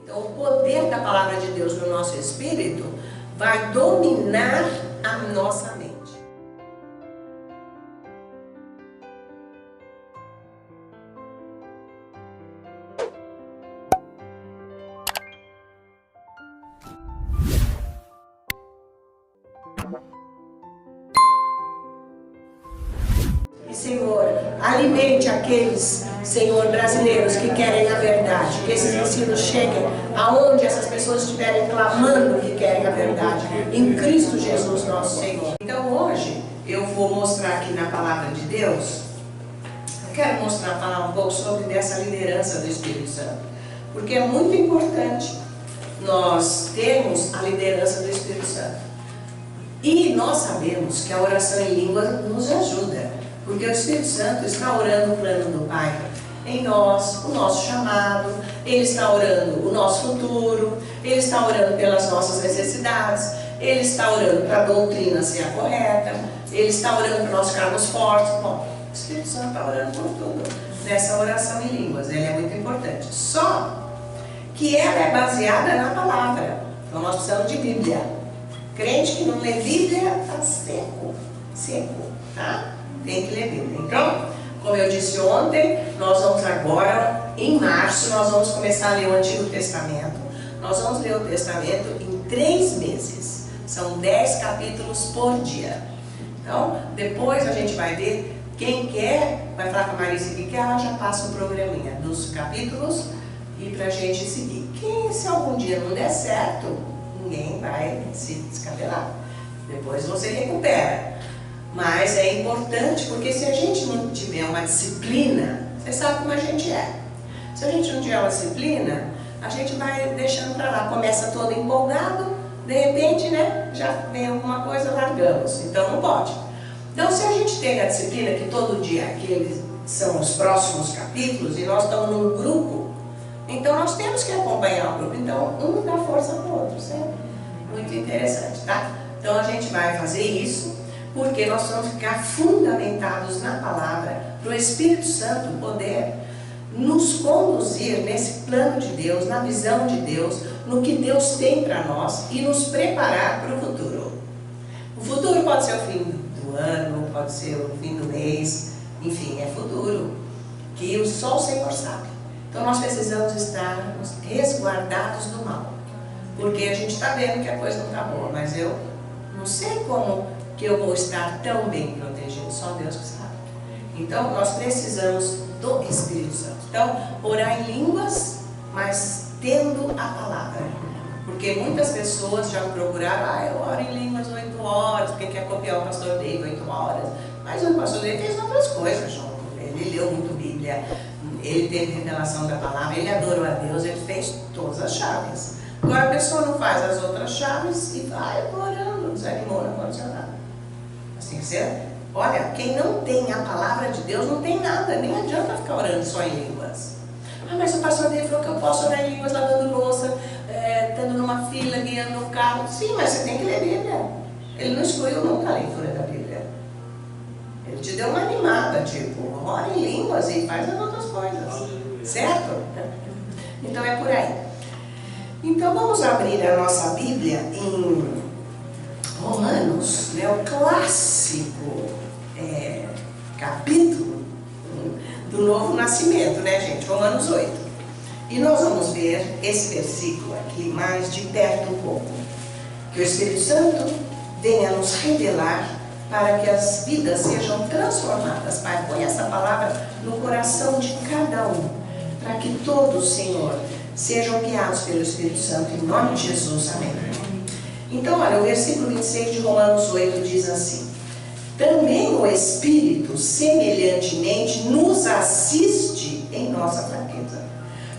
Então, o poder da palavra de Deus no nosso espírito vai dominar a nossa mente. Senhor, alimente aqueles, Senhor, brasileiros que querem a verdade, que esses ensinos cheguem aonde essas pessoas estiverem clamando que querem a verdade, em Cristo Jesus nosso Senhor. Então hoje eu vou mostrar aqui na palavra de Deus, eu quero falar um pouco sobre dessa liderança do Espírito Santo, porque é muito importante nós termos a liderança do Espírito Santo. E nós sabemos que a oração em línguas nos ajuda. Porque o Espírito Santo está orando o plano do Pai em nós, o nosso chamado, Ele está orando o nosso futuro, Ele está orando pelas nossas necessidades, Ele está orando para a doutrina ser a correta, Ele está orando para nós ficarmos fortes. Bom, o Espírito Santo está orando por tudo nessa oração em línguas, ele é muito importante. Só que ela é baseada na palavra, então nós precisamos de Bíblia. Crente que não lê Bíblia está seco, tá? Tem que ler Bíblia. Então, como eu disse ontem, nós vamos agora, em março, nós vamos começar a ler o Antigo Testamento. Nós vamos ler o Testamento em 3 meses. São 10 capítulos por dia. Então, depois a gente vai ver, quem quer, vai falar com a Marisa que ela já passa um programinha dos capítulos e pra gente seguir. Quem, se algum dia não der certo, ninguém vai se descabelar. Depois você recupera. Mas é importante, porque se a gente não tiver uma disciplina, você sabe como a gente é. Se a gente não tiver uma disciplina, a gente vai deixando para lá, começa todo empolgado, de repente, né, já vem alguma coisa, largamos. Então não pode. Então se a gente tem a disciplina, que todo dia aqueles são os próximos capítulos, e nós estamos num grupo, então nós temos que acompanhar o grupo. Então um dá força para o outro, certo? Muito interessante, tá? Então a gente vai fazer isso, porque nós vamos ficar fundamentados na palavra, para o Espírito Santo poder nos conduzir nesse plano de Deus, na visão de Deus, no que Deus tem para nós e nos preparar para o futuro. O futuro pode ser o fim do ano, pode ser o fim do mês, enfim, é futuro, que só o Senhor sabe. Então nós precisamos estar resguardados do mal, porque a gente está vendo que a coisa não está boa, mas eu não sei como que eu vou estar tão bem protegido, só Deus que sabe. Então nós precisamos do Espírito Santo. Então, orar em línguas, mas tendo a palavra. Porque muitas pessoas já procuraram, eu oro em línguas 8 horas, porque quer copiar o pastor Dave 8 horas. Mas o pastor Dave fez outras coisas junto. Ele leu muito Bíblia, ele teve revelação da palavra, ele adorou a Deus, ele fez todas as chaves. Agora a pessoa não faz as outras chaves e vai, eu estou orando, desanimou, não aconteceu nada. Assim que ser. Olha, quem não tem a palavra de Deus não tem nada, nem adianta ficar orando só em línguas. Ah, mas o pastor dele falou que eu posso orar em línguas lavando louça, estando numa fila, guiando no carro. Sim, mas você tem que ler a Bíblia. Ele não excluiu nunca a leitura da Bíblia. Ele te deu uma animada, tipo, ora em línguas e faz as outras coisas. Certo? Então é por aí. Então vamos abrir a nossa Bíblia em Romanos, né, o clássico capítulo do novo nascimento, né, gente? Romanos 8. E nós vamos ver esse versículo aqui mais de perto um pouco. Que o Espírito Santo venha nos revelar para que as vidas sejam transformadas. Pai, põe essa palavra no coração de cada um, para que todos, Senhor, sejam guiados pelo Espírito Santo, em nome de Jesus. Amém. Então, olha, o versículo 26 de Romanos 8 diz assim: também o Espírito semelhantemente nos assiste em nossa fraqueza,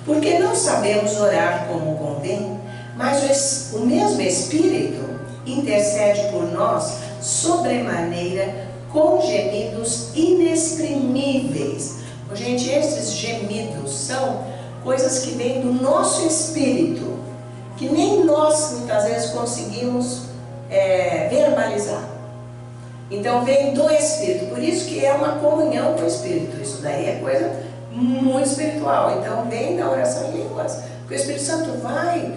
porque não sabemos orar como convém, mas o mesmo Espírito intercede por nós sobremaneira com gemidos inexprimíveis. Gente, esses gemidos são coisas que vêm do nosso espírito, que nem nós muitas vezes conseguimos verbalizar. Então vem do Espírito, por isso que é uma comunhão com o Espírito. Isso daí é coisa muito espiritual. Então vem da oração em línguas, porque o Espírito Santo vai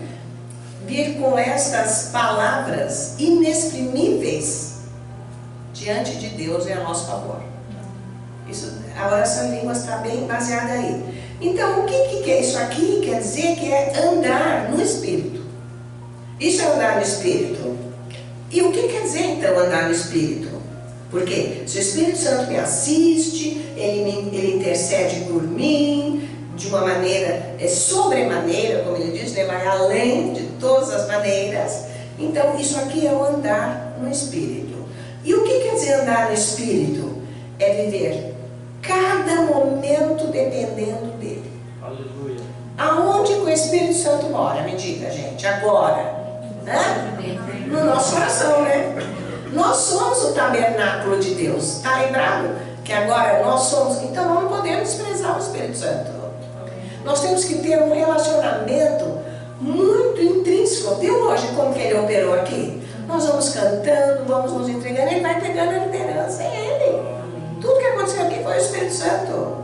vir com estas palavras inexprimíveis diante de Deus e a nosso favor. Isso, a oração em línguas está bem baseada aí. Então, o que é isso aqui? Quer dizer que é andar no Espírito. Isso é andar no Espírito. E o que quer dizer então andar no Espírito? Porque se o Espírito Santo me assiste, ele intercede por mim de uma maneira sobremaneira, como ele diz, ele vai além de todas as maneiras. Então, isso aqui é o andar no Espírito. E o que quer dizer andar no Espírito? É viver cada momento dependendo dele. Aleluia. Aonde que o Espírito Santo mora? Me diga, gente, agora. No nosso coração, né? Nós somos o tabernáculo de Deus. Está lembrado? Que agora nós somos. Então não podemos desprezar o Espírito Santo. Nós temos que ter um relacionamento muito intrínseco. Viu hoje como que ele operou aqui? Nós vamos cantando, vamos nos entregando, ele vai pegando a liderança, é ele. Tudo que aconteceu aqui foi o Espírito Santo.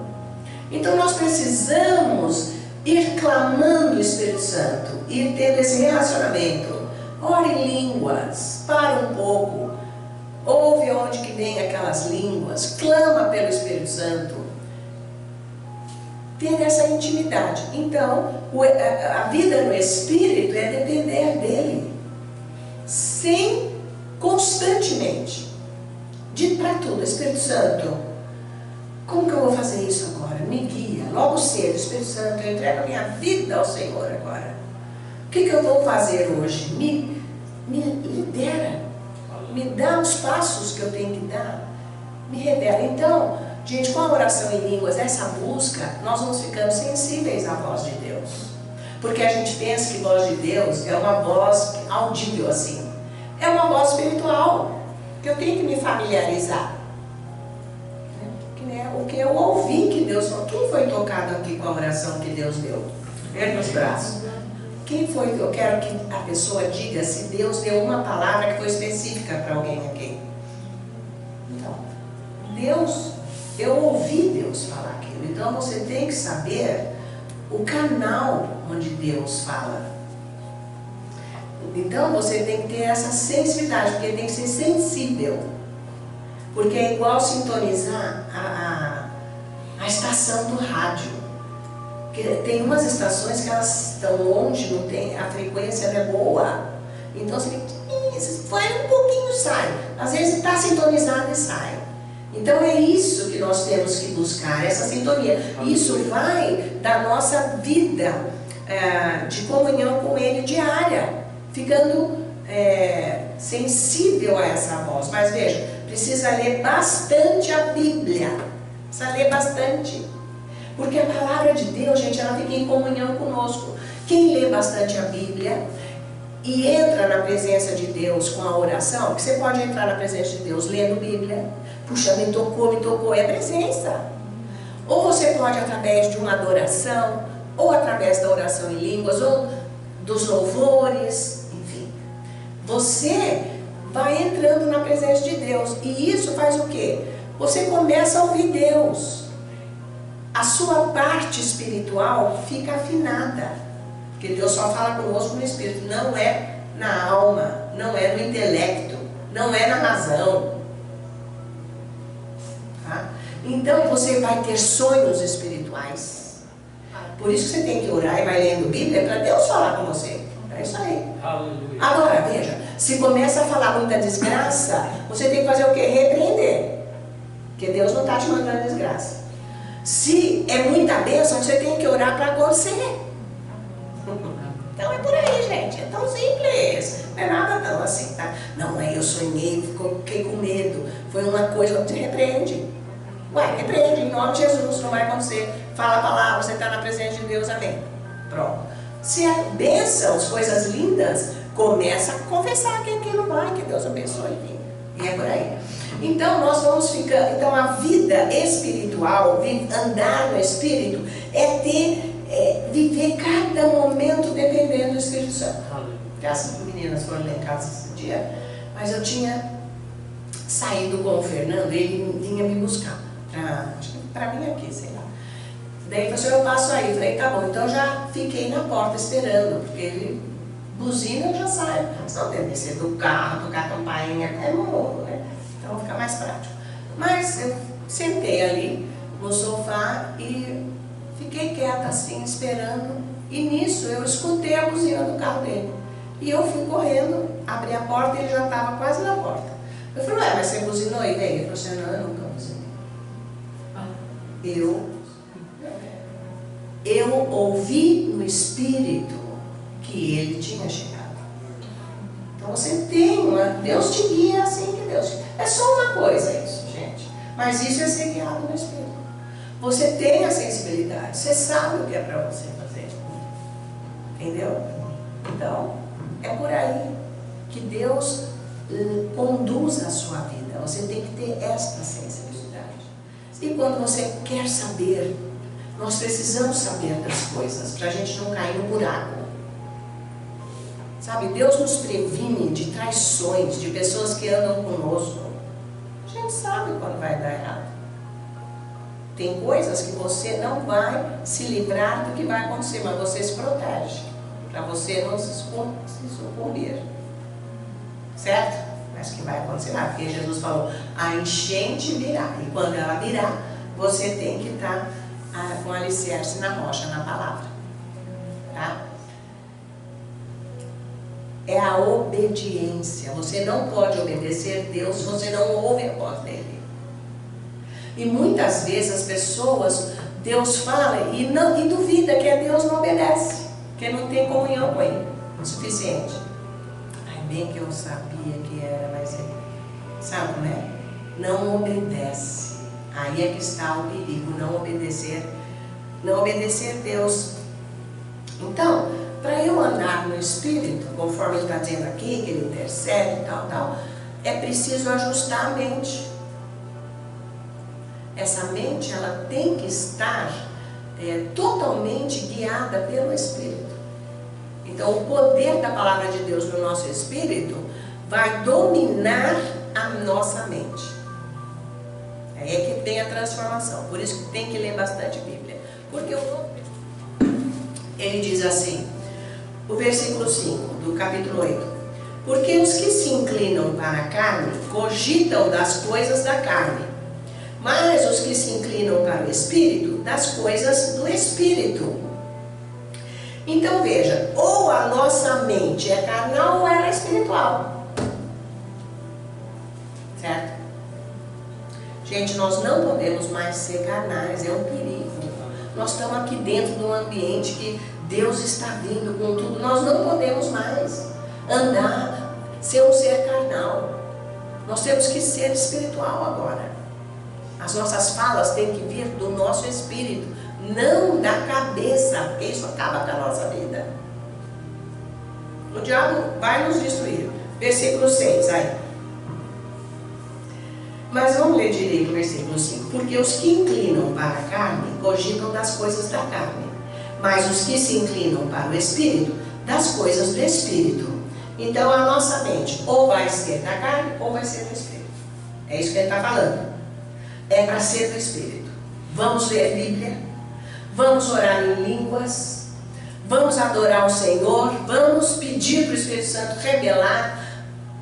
Então nós precisamos ir clamando o Espírito Santo, ir tendo esse relacionamento. Ore em línguas, para um pouco, ouve onde que vem aquelas línguas, clama pelo Espírito Santo. Ter essa intimidade. Então, a vida no Espírito é depender dele, constantemente. De para tudo, Espírito Santo, como que eu vou fazer isso agora? Me guia, logo cedo, Espírito Santo, eu entrego a minha vida ao Senhor agora. O que eu vou fazer hoje? Me lidera, me dá os passos que eu tenho que dar, me revela. Então, gente, com a oração em línguas, essa busca, nós vamos ficando sensíveis à voz de Deus. Porque a gente pensa que a voz de Deus é uma voz audível assim. É uma voz espiritual, que eu tenho que me familiarizar. O que eu ouvi que Deus falou. Quem foi tocado aqui com a oração que Deus deu? Ergue os braços. Quem foi? Eu quero que a pessoa diga se Deus deu uma palavra que foi específica para alguém aqui. Então, Deus, eu ouvi Deus falar aquilo. Então você tem que saber o canal onde Deus fala. Então você tem que ter essa sensibilidade, porque tem que ser sensível. Porque é igual sintonizar a estação do rádio. Porque tem umas estações que elas estão longe, não tem, a frequência não é boa. Então você tem que vai um pouquinho, sai. Às vezes está sintonizado e sai. Então é isso que nós temos que buscar, essa sintonia. Isso vai da nossa vida de comunhão com Ele diária, ficando sensível a essa voz. Mas veja, precisa ler bastante a Bíblia. Precisa ler bastante. Porque a palavra de Deus, gente, ela fica em comunhão conosco. Quem lê bastante a Bíblia e entra na presença de Deus com a oração, porque você pode entrar na presença de Deus lendo Bíblia. Puxa, me tocou, é presença. Ou você pode através de uma adoração, ou através da oração em línguas, ou dos louvores, enfim. Você vai entrando na presença de Deus. E isso faz o quê? Você começa a ouvir Deus. A sua parte espiritual fica afinada. Porque Deus só fala conosco no Espírito. Não é na alma, não é no intelecto, não é na razão. Tá? Então você vai ter sonhos espirituais. Por isso que você tem que orar e vai lendo Bíblia para Deus falar com você. É isso aí. Aleluia. Agora, veja, se começa a falar muita desgraça, você tem que fazer o quê? Repreender. Porque Deus não está te mandando desgraça. Se é muita bênção, você tem que orar para acontecer. Então é por aí, gente. É tão simples. Não é nada tão assim, tá? Não é, eu sonhei, fiquei com medo. Foi uma coisa, você repreende. Ué, repreende, em nome de Jesus, não vai acontecer. Fala a palavra, você está na presença de Deus, amém. Pronto. Se é bênçãos, coisas lindas, começa a confessar quem não vai, que Deus abençoe, enfim. E é por aí. Então nós vamos ficando. Então a vida espiritual, andar no Espírito, viver cada momento dependendo do Espírito Santo. As meninas foram lá em casa esse dia, mas eu tinha saído com o Fernando, ele vinha me buscar para mim aqui, sei lá. Daí ele falou assim, eu passo aí. Eu falei, tá bom. Então eu já fiquei na porta esperando, porque ele buzina, eu já saio. Senão tem que descer do carro, tocar a campainha, é morro, né? Então fica mais prático. Mas eu sentei ali no sofá e fiquei quieta assim, esperando. E nisso eu escutei a buzina do carro dele. E eu fui correndo, abri a porta e ele já estava quase na porta. Eu falei, ué, mas você buzinou aí? Ele falou assim, não, eu nunca buzinei. Eu ouvi no espírito que ele tinha chegado. Então você tem uma... Deus te guia assim que Deus te... É só uma coisa isso, gente. Mas isso é ser guiado no espírito. Você tem a sensibilidade, você sabe o que é para você fazer. Entendeu? Então, é por aí que Deus conduz a sua vida. Você tem que ter esta sensibilidade. E quando você quer saber, nós precisamos saber das coisas, para a gente não cair no buraco. Sabe, Deus nos previne de traições, de pessoas que andam conosco. A gente sabe quando vai dar errado. Tem coisas que você não vai se livrar do que vai acontecer, mas você se protege, para você não se sucumbir. Certo? Mas que vai acontecer nada, porque Jesus falou, a enchente virá, e quando ela virá, você tem que estar com alicerce na rocha, na palavra. Tá? É a obediência. Você não pode obedecer Deus se você não ouve a voz dele. E muitas vezes as pessoas, Deus fala e duvida que Deus não obedece, que não tem comunhão com ele o suficiente. Ai, bem que eu sabia que era, mas ele, sabe, né? Não obedece. Aí é que está o perigo, não obedecer Deus. Então, para eu andar no Espírito, conforme ele está dizendo aqui, que ele intercede e tal, é preciso ajustar a mente. Essa mente, ela tem que estar totalmente guiada pelo Espírito. Então, o poder da palavra de Deus no nosso Espírito vai dominar a nossa mente. Aí é que tem a transformação. Por isso que tem que ler bastante Bíblia. Porque ele diz assim, o versículo 5 do capítulo 8. Porque os que se inclinam para a carne cogitam das coisas da carne, mas os que se inclinam para o Espírito, das coisas do Espírito. Então veja, ou a nossa mente é carnal ou ela é espiritual. Certo? Gente, nós não podemos mais ser carnais, é um perigo. Nós estamos aqui dentro de um ambiente que Deus está vindo com tudo. Nós não podemos mais andar, ser um ser carnal. Nós temos que ser espiritual agora. As nossas falas têm que vir do nosso espírito, não da cabeça, porque isso acaba com a nossa vida. O diabo vai nos destruir. Versículo 6, aí. Mas vamos ler direito o versículo 5. Porque os que inclinam para a carne cogitam das coisas da carne, mas os que se inclinam para o Espírito, das coisas do Espírito. Então a nossa mente ou vai ser da carne ou vai ser do Espírito. É isso que ele está falando. É para ser do Espírito. Vamos ler Bíblia, vamos orar em línguas, vamos adorar o Senhor, vamos pedir para o Espírito Santo revelar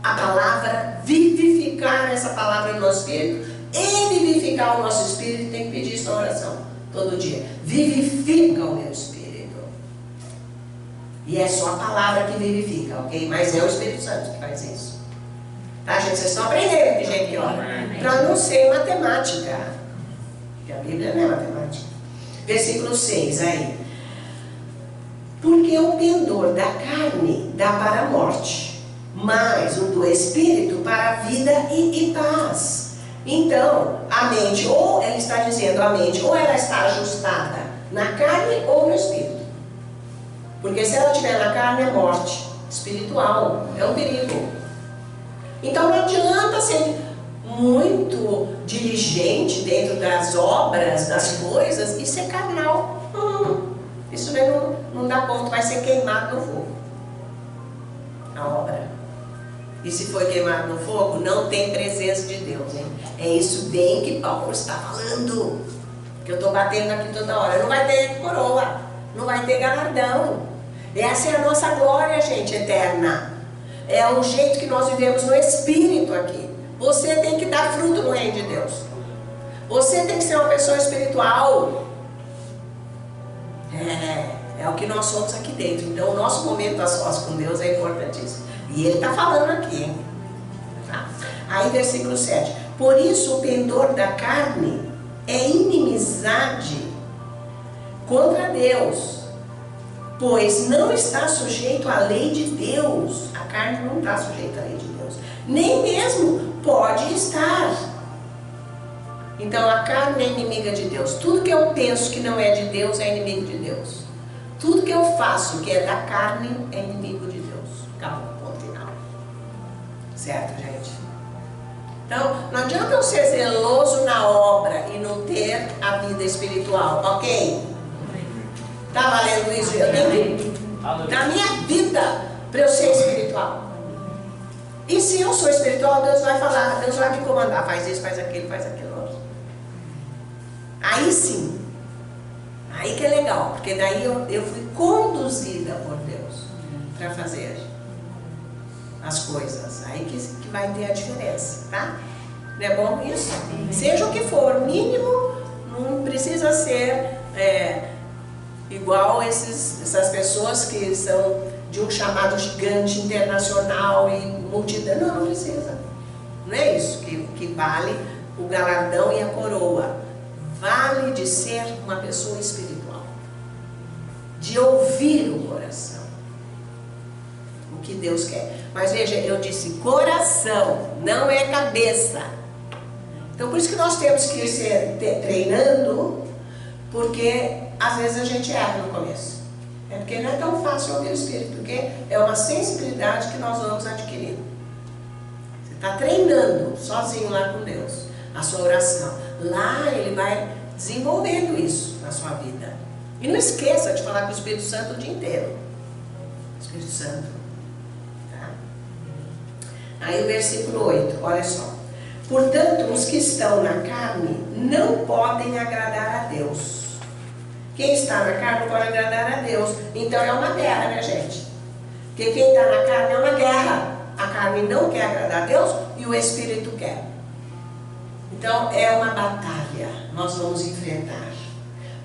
a palavra, vivificar essa palavra no nosso espírito. E vivificar o nosso espírito, tem que pedir isso na oração todo dia. Vivifica o meu espírito. E é só a palavra que vivifica, ok? Mas é o Espírito Santo que faz isso. Tá, gente? Vocês estão aprendendo de gente que ora. Para não ser matemática. Porque a Bíblia não é matemática. Versículo 6, aí. Porque o pendor da carne dá para a morte, mas o do Espírito para a vida e paz. Então, a mente, ou ele está dizendo a mente, ou ela está ajustada na carne ou no Espírito. Porque se ela estiver na carne é morte espiritual, é um perigo. Então não adianta ser muito diligente dentro das obras, das coisas, e ser carnal. Isso não dá ponto, vai ser queimado no fogo. A obra. E se foi queimado no fogo, não tem presença de Deus, hein? É isso bem que Paulo está falando. que eu estou batendo aqui toda hora. Não vai ter coroa, não vai ter galardão. Essa é a nossa glória, gente, eterna. É o jeito que nós vivemos no Espírito aqui. Você tem que dar fruto no reino de Deus. Você tem que ser uma pessoa espiritual. É o que nós somos aqui dentro. Então o nosso momento a sós com Deus é importantíssimo. E Ele está falando aqui, hein? Tá? Aí versículo 7. Por isso o pendor da carne é inimizade contra Deus, pois não está sujeito à lei de Deus. A carne não está sujeita à lei de Deus, nem mesmo pode estar. Então a carne é inimiga de Deus. Tudo que eu penso que não é de Deus é inimigo de Deus. Tudo que eu faço que é da carne é inimigo de Deus. Acabou, ponto final. Certo, gente? Então, não adianta eu ser zeloso na obra e não ter a vida espiritual, ok? Tá valendo isso? Eu tenho que, na minha vida, para eu ser espiritual. E se eu sou espiritual, Deus vai falar, Deus vai me comandar, faz isso, faz aquilo outro. Aí sim, aí que é legal, porque daí eu fui conduzida por Deus para fazer as coisas. Aí que vai ter a diferença, tá? Não é bom isso? Seja o que for, mínimo, não precisa ser igual essas pessoas que são de um chamado gigante internacional e multidão. Não precisa. Não é isso que vale o galardão e a coroa. Vale de ser uma pessoa espiritual, de ouvir o coração, o que Deus quer. Mas veja, eu disse coração, não é cabeça. Então por isso que nós temos que ir treinando, porque às vezes a gente erra no começo. É porque não é tão fácil ouvir o Espírito, porque é uma sensibilidade que nós vamos adquirindo. Você está treinando sozinho lá com Deus, a sua oração. Lá Ele vai desenvolvendo isso na sua vida. E não esqueça de falar com o Espírito Santo o dia inteiro. Espírito Santo. Tá? Aí o versículo 8, olha só. Portanto, os que estão na carne não podem agradar a Deus. Quem está na carne não pode agradar a Deus. Então é uma guerra, né, gente? Porque quem está na carne é uma guerra. A carne não quer agradar a Deus e o Espírito quer. Então é uma batalha, nós vamos enfrentar.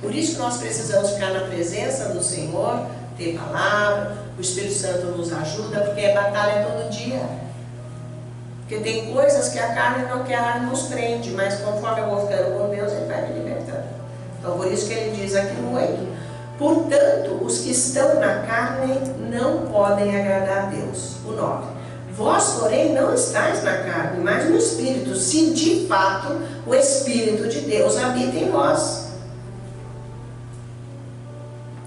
Por isso que nós precisamos ficar na presença do Senhor, ter palavra, o Espírito Santo nos ajuda, porque é batalha todo dia. Porque tem coisas que a carne não quer, nos prende, mas conforme eu vou ficando com Deus, Ele vai me libertando. Então por isso que Ele diz aqui no 8. Portanto, os que estão na carne não podem agradar a Deus. O 9. Vós, porém, não estáis na carne, mas no Espírito, se de fato o Espírito de Deus habita em vós.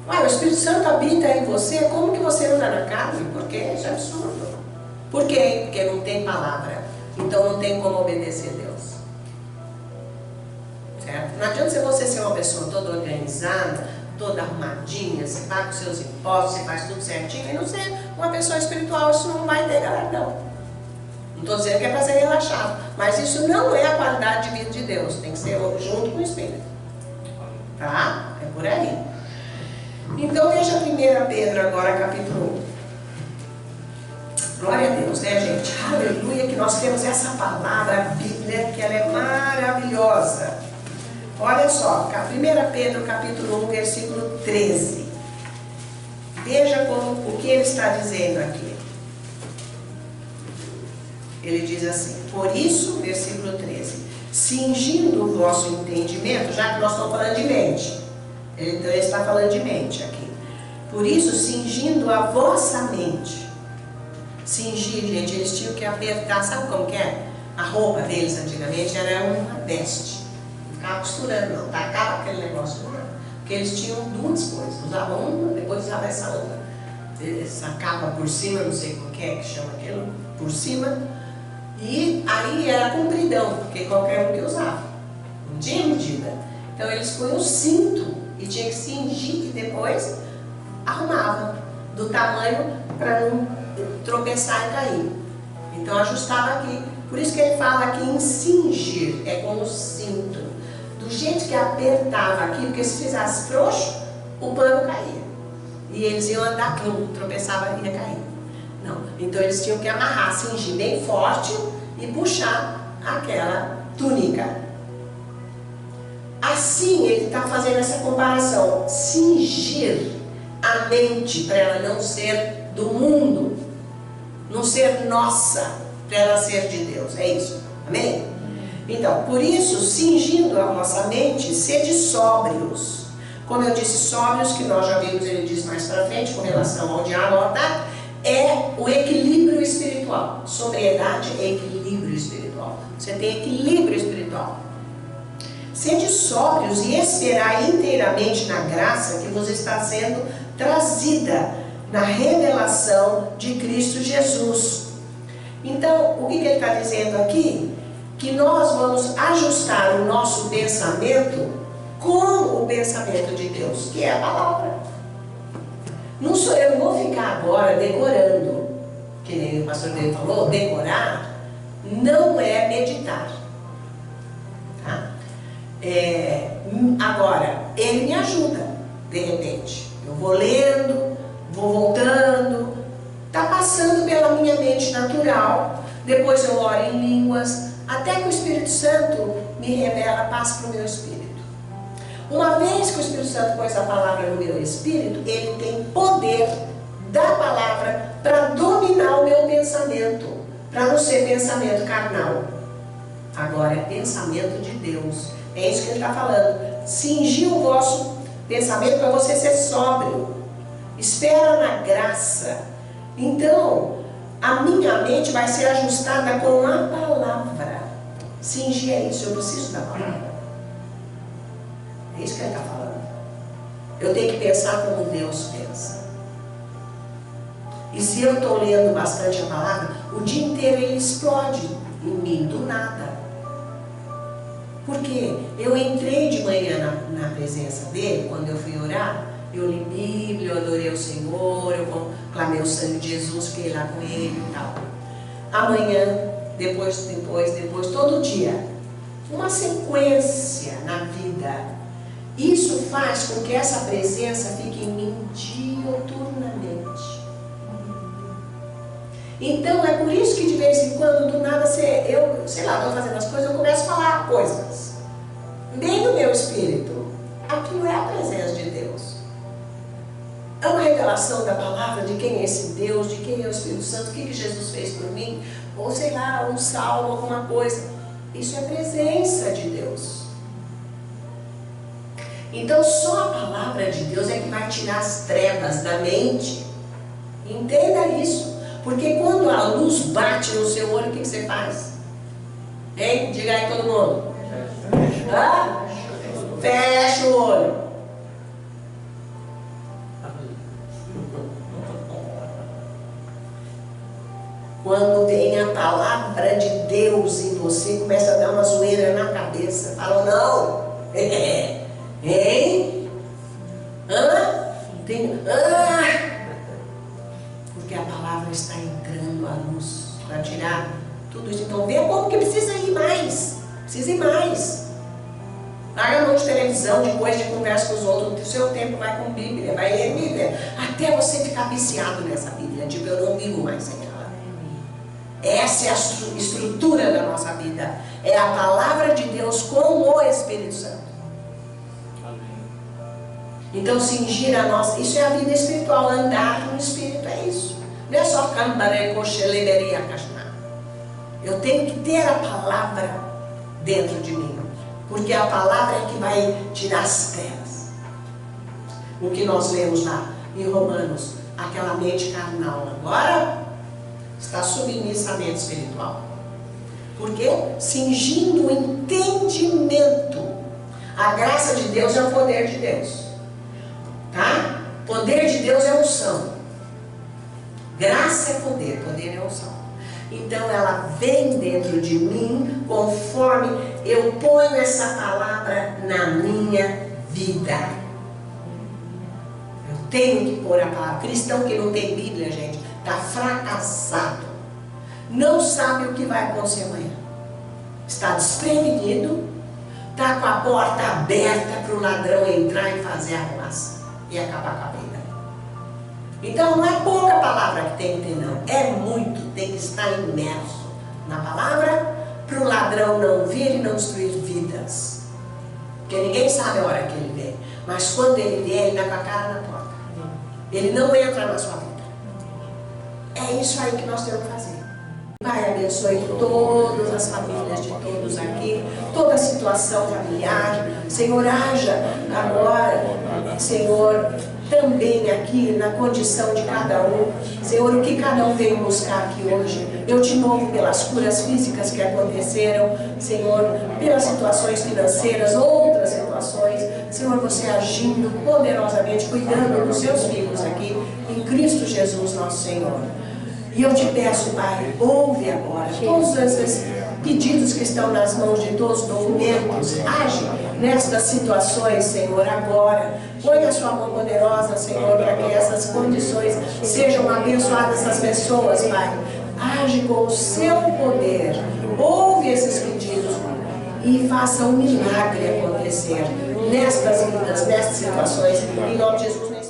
O Espírito Santo habita em você, como que você não está na carne? Porque isso é absurdo. Por quê? Porque não tem palavra. Então não tem como obedecer a Deus. Certo? Não adianta você ser uma pessoa toda organizada, toda arrumadinha, você paga os seus impostos, você faz tudo certinho, e não ser uma pessoa espiritual, isso não vai ter galardão. Não estou dizendo que é para ser relaxado, mas isso não é a qualidade de vida de Deus, tem que ser junto com o Espírito. Tá? É por aí. Então veja 1 Pedro agora, capítulo 1. Glória a Deus, né, gente? Aleluia, que nós temos essa palavra, a Bíblia, que ela é maravilhosa. Olha só, 1 Pedro capítulo 1, versículo 13. Veja o que ele está dizendo aqui. Ele diz assim, por isso, versículo 13, cingindo o vosso entendimento, já que nós estamos falando de mente. Então ele está falando de mente aqui. Por isso, cingindo a vossa mente. Cingir, gente, eles tinham que apertar, sabe como que é? A roupa deles antigamente era uma veste. Ficava costurando, não, tacava aquele negócio, não. Porque eles tinham duas coisas, usavam uma, depois usavam essa outra. Essa capa por cima, não sei como que é que chama aquilo, por cima. E aí era compridão, porque qualquer um que usava. Não tinha medida. Então eles põem o cinto e tinha que cingir e depois arrumava do tamanho para não tropeçar e cair. Então ajustava aqui. Por isso que ele fala aqui em cingir, é com o cinto. Do jeito que apertava aqui, porque se fizesse frouxo, o pano caía. E eles iam andar, tropeçava e ia cair. Não. Então eles tinham que amarrar, cingir bem forte e puxar aquela túnica. Assim ele está fazendo essa comparação. Cingir a mente para ela não ser do mundo, não ser nossa, para ela ser de Deus. É isso. Amém? Então, por isso, cingindo a nossa mente, sede sóbrios. Como eu disse, sóbrios, que nós já vimos, ele diz mais para frente, com relação ao diálogo, tá? É o equilíbrio espiritual. Sobriedade é equilíbrio espiritual. Você tem equilíbrio espiritual. Sede sóbrios e esperar inteiramente na graça que vos está sendo trazida na revelação de Cristo Jesus. Então, o que ele está dizendo aqui? Que nós vamos ajustar o nosso pensamento com o pensamento de Deus, que é a palavra. Não sou eu, não vou ficar agora decorando, que nem o pastor dele falou, decorar não é meditar. Tá? Agora, ele me ajuda, de repente. Eu vou lendo, vou voltando, está passando pela minha mente natural, depois eu oro em línguas, até que o Espírito Santo me revela, passa para o meu espírito. Uma vez que o Espírito Santo pôs a palavra no meu espírito, ele tem poder da palavra para dominar o meu pensamento, para não ser pensamento carnal. Agora é pensamento de Deus. É isso que ele está falando. Cingir o vosso pensamento para você ser sóbrio. Espera na graça. Então, a minha mente vai ser ajustada com a palavra. Cingir é isso, eu preciso da palavra. É isso que ele está falando. Eu tenho que pensar como Deus pensa. E se eu estou lendo bastante a palavra, o dia inteiro ele explode em mim, do nada. Porque eu entrei de manhã na presença dele, quando eu fui orar, eu li Bíblia, eu adorei o Senhor, eu clamei o sangue de Jesus, fiquei lá com ele e tal. Amanhã, depois, todo dia. Uma sequência na vida. Isso faz com que essa presença fique em mim diuturnamente. Então é por isso que de vez em quando, do nada, eu sei lá, estou fazendo as coisas, eu começo a falar coisas. Bem no meu espírito. Aquilo é a presença de Deus. É uma revelação da palavra de quem é esse Deus, de quem é o Espírito Santo, o que Jesus fez por mim, ou sei lá, um salmo, alguma coisa. Isso é presença de Deus. Então só a palavra de Deus é que vai tirar as trevas da mente. Entenda isso. Porque quando a luz bate no seu olho, o que você faz? Hein? Diga aí todo mundo. Hã? Fecha o olho. Quando vem a palavra de Deus em você, começa a dar uma zoeira na cabeça. Fala, não. Hein? Hã? Porque a palavra está entrando à luz para tirar tudo isso. Então vê como que precisa ir mais. Precisa ir mais. Larga a mão de televisão, de coisa, de conversa com os outros. O seu tempo vai com Bíblia, vai ler Bíblia. Até você ficar viciado nessa Bíblia. Tipo, eu não vivo mais sem ela. Essa é a estrutura da nossa vida. É a palavra de Deus com o Espírito Santo. Então cingir a nossa, isso é a vida espiritual, andar no Espírito, é isso. Não é só cambaré, cocheleberia, cachná. Eu tenho que ter a palavra dentro de mim, porque a palavra é que vai tirar as trevas. O que nós lemos lá em Romanos, aquela mente carnal agora está submissa à mente espiritual. Porque cingindo o entendimento, a graça de Deus é o poder de Deus. Tá? Poder de Deus é unção. Graça é poder, poder é unção. Então ela vem dentro de mim conforme eu ponho essa palavra na minha vida. Eu tenho que pôr a palavra. Cristão que não tem Bíblia, gente, está fracassado. Não sabe o que vai acontecer amanhã. Está desprevenido. está com a porta aberta para o ladrão entrar e fazer a armação e acabar com a vida. Então não é pouca palavra que tem que ter, não. É muito, tem que estar imerso na palavra para o ladrão não vir e não destruir vidas. Porque ninguém sabe a hora que ele vem. Mas quando ele vier, ele dá com a cara na porta. Ele não entra na sua vida. É isso aí que nós temos que fazer. Pai, abençoe todas as famílias de todos aqui, toda a situação familiar. Senhor, haja agora, Senhor, também aqui na condição de cada um. Senhor, o que cada um veio buscar aqui hoje. Eu te louvo pelas curas físicas que aconteceram, Senhor, pelas situações financeiras, outras situações. Senhor, você agindo poderosamente, cuidando dos seus filhos aqui, em Cristo Jesus, nosso Senhor. E eu te peço, Pai, ouve agora todos esses pedidos que estão nas mãos de todos os documentos. Age nestas situações, Senhor, agora. Põe a sua mão poderosa, Senhor, para que essas condições sejam abençoadas, essas pessoas, Pai. Age com o seu poder. Ouve esses pedidos e faça um milagre acontecer nestas vidas, nestas situações. Em nome de Jesus.